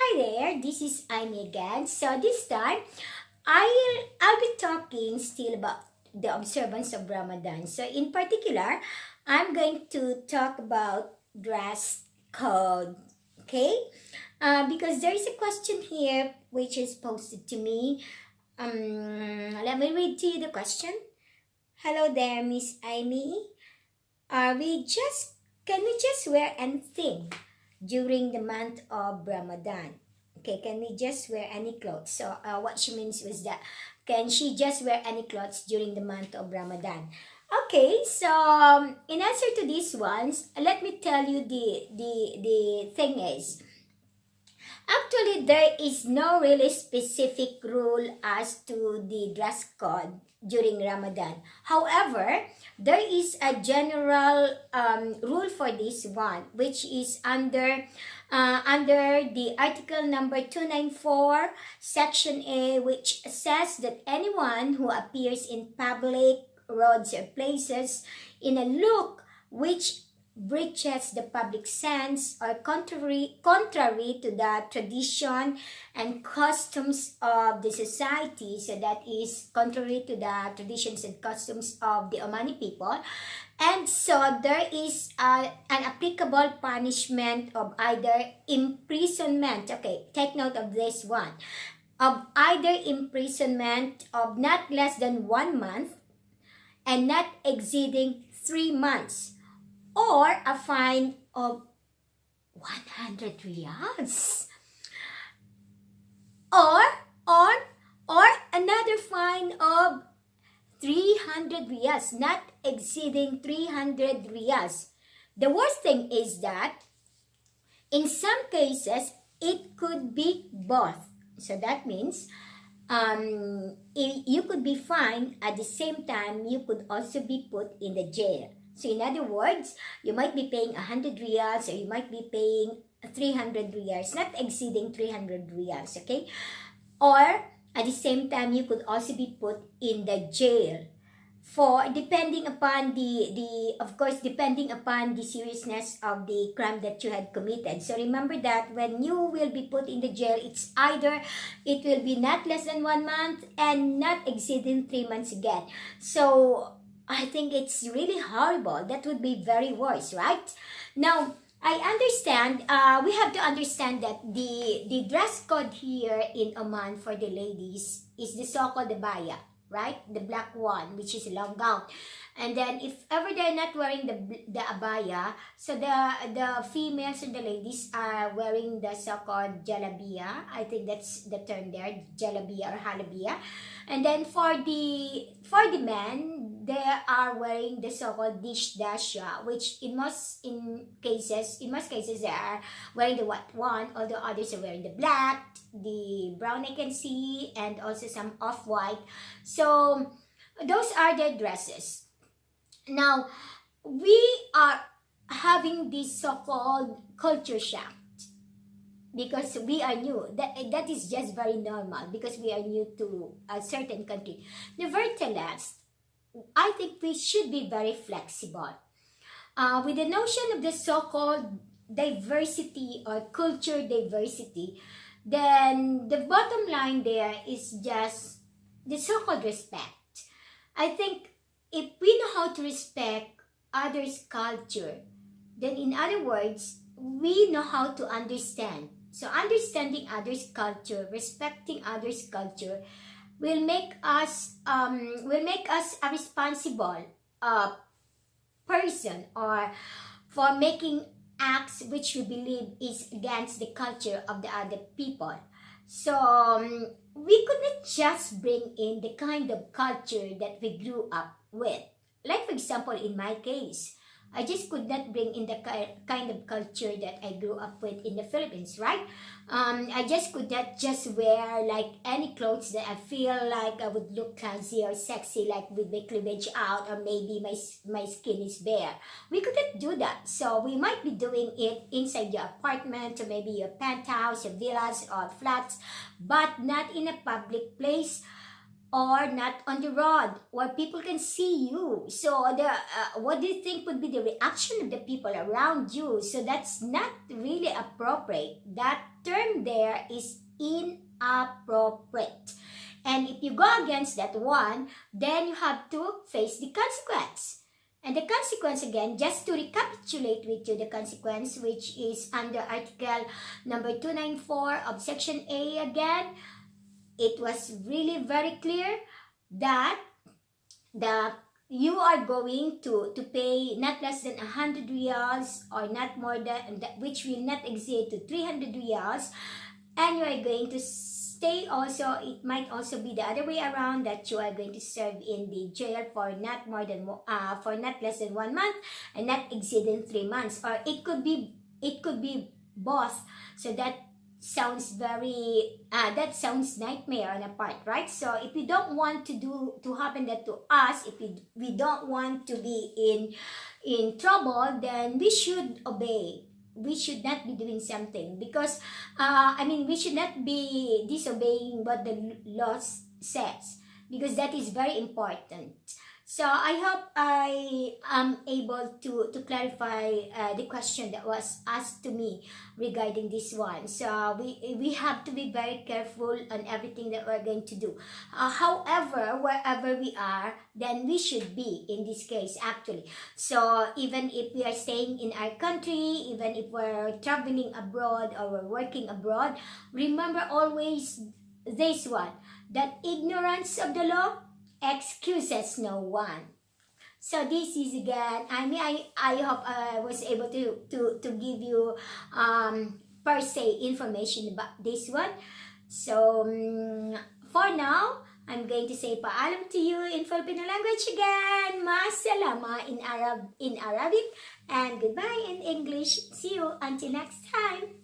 Hi there, this is Amy again. So this time, I'll be talking still about the observance of Ramadan. So in particular, I'm going to talk about dress code. Okay, because there is a question here which is posted to me. Let me read to you the question. Hello there, Miss Amy. Are we just Can we just wear anything during the month of Ramadan? Okay, can we just wear any clothes? So what she means was that can she just wear any clothes during the month of Ramadan? Okay, so in answer to these ones, let me tell you the thing is, actually, there is no really specific rule as to the dress code during Ramadan. However, there is a general rule for this one, which is under the article number 294, section A, which says that anyone who appears in public roads or places in a look which breaches the public sense or contrary to the tradition and customs of the society, so that is contrary to the traditions and customs of the Omani people, and so there is an applicable punishment of either imprisonment. Okay, take note of this one, of either imprisonment of not less than 1 month and not exceeding 3 months, or a fine of 100 riyals, or or or another fine of 300 riyals, not exceeding 300 riyals. The worst thing is that in some cases it could be both. So that means you could be fined, at the same time you could also be put in the jail. So in other words, you might be paying 100 riyals or you might be paying 300 riyals, not exceeding 300 riyals, okay? Or at the same time, you could also be put in the jail for depending upon depending upon the seriousness of the crime that you had committed. So remember that when you will be put in the jail, it's either it will be not less than 1 month and not exceeding 3 months again. So I think it's really horrible. That would be very worse, right? Now, I understand, we have to understand that the dress code here in Oman for the ladies is the so-called abaya, right? The black one, which is a long gown. And then if ever they're not wearing the abaya, so the females and the ladies are wearing the so-called jalabiya. I think that's the term there, jalabiya or halabiya. And then for the men, they are wearing the so-called dish dasha, which in most cases they are wearing the white one, although others are wearing the black, the brown I can see, and also some off-white. So those are their dresses. Now, we are having this so-called culture shock because we are new. That is just very normal because we are new to a certain country. Nevertheless, I think we should be very flexible. With the notion of the so-called diversity or culture diversity, then the bottom line there is just the so-called respect. I think if we know how to respect others' culture, then in other words, we know how to understand. So understanding others' culture, respecting others' culture, will make us a responsible person, or for making acts which we believe is against the culture of the other people. So we could not just bring in the kind of culture that we grew up with. Like for example, in my case, I just could not bring in the kind of culture that I grew up with in the Philippines, right? I just could not just wear like any clothes that I feel like I would look classy or sexy, like with my cleavage out, or maybe my skin is bare. We couldn't do that. So we might be doing it inside your apartment, or maybe your penthouse, your villas or flats, but not in a public place or not on the road where people can see you. So the what do you think would be the reaction of the people around you? So that's not really appropriate. That term there is inappropriate. And if you go against that one, then you have to face the consequence. And the consequence, again, just to recapitulate with you the consequence, which is under article number 294 of section A again, it was really very clear that you are going to pay not less than 100 riyals, or not more than that, which will not exceed to 300 riyals, and you are going to stay also. It might also be the other way around, that you are going to serve in the jail for not more than for not less than 1 month and not exceeding 3 months, or it could be both. So that sounds very that sounds nightmare on a part, right? So if we don't want to happen that to us, if we don't want to be in trouble, then we should obey. We should not be doing something, because we should not be disobeying what the law says, because that is very important. So I hope I am able to clarify the question that was asked to me regarding this one. So we have to be very careful on everything that we're going to do. However, wherever we are, then we should be in this case, actually. So even if we are staying in our country, even if we're traveling abroad or we're working abroad, remember always this one, that ignorance of the law excuses no one. So this is again, I hope I was able to give you per se information about this one. So for now, I'm going to say paalam to you in Filipino language again. Masalama in Arabic, and goodbye in English. See you until next time.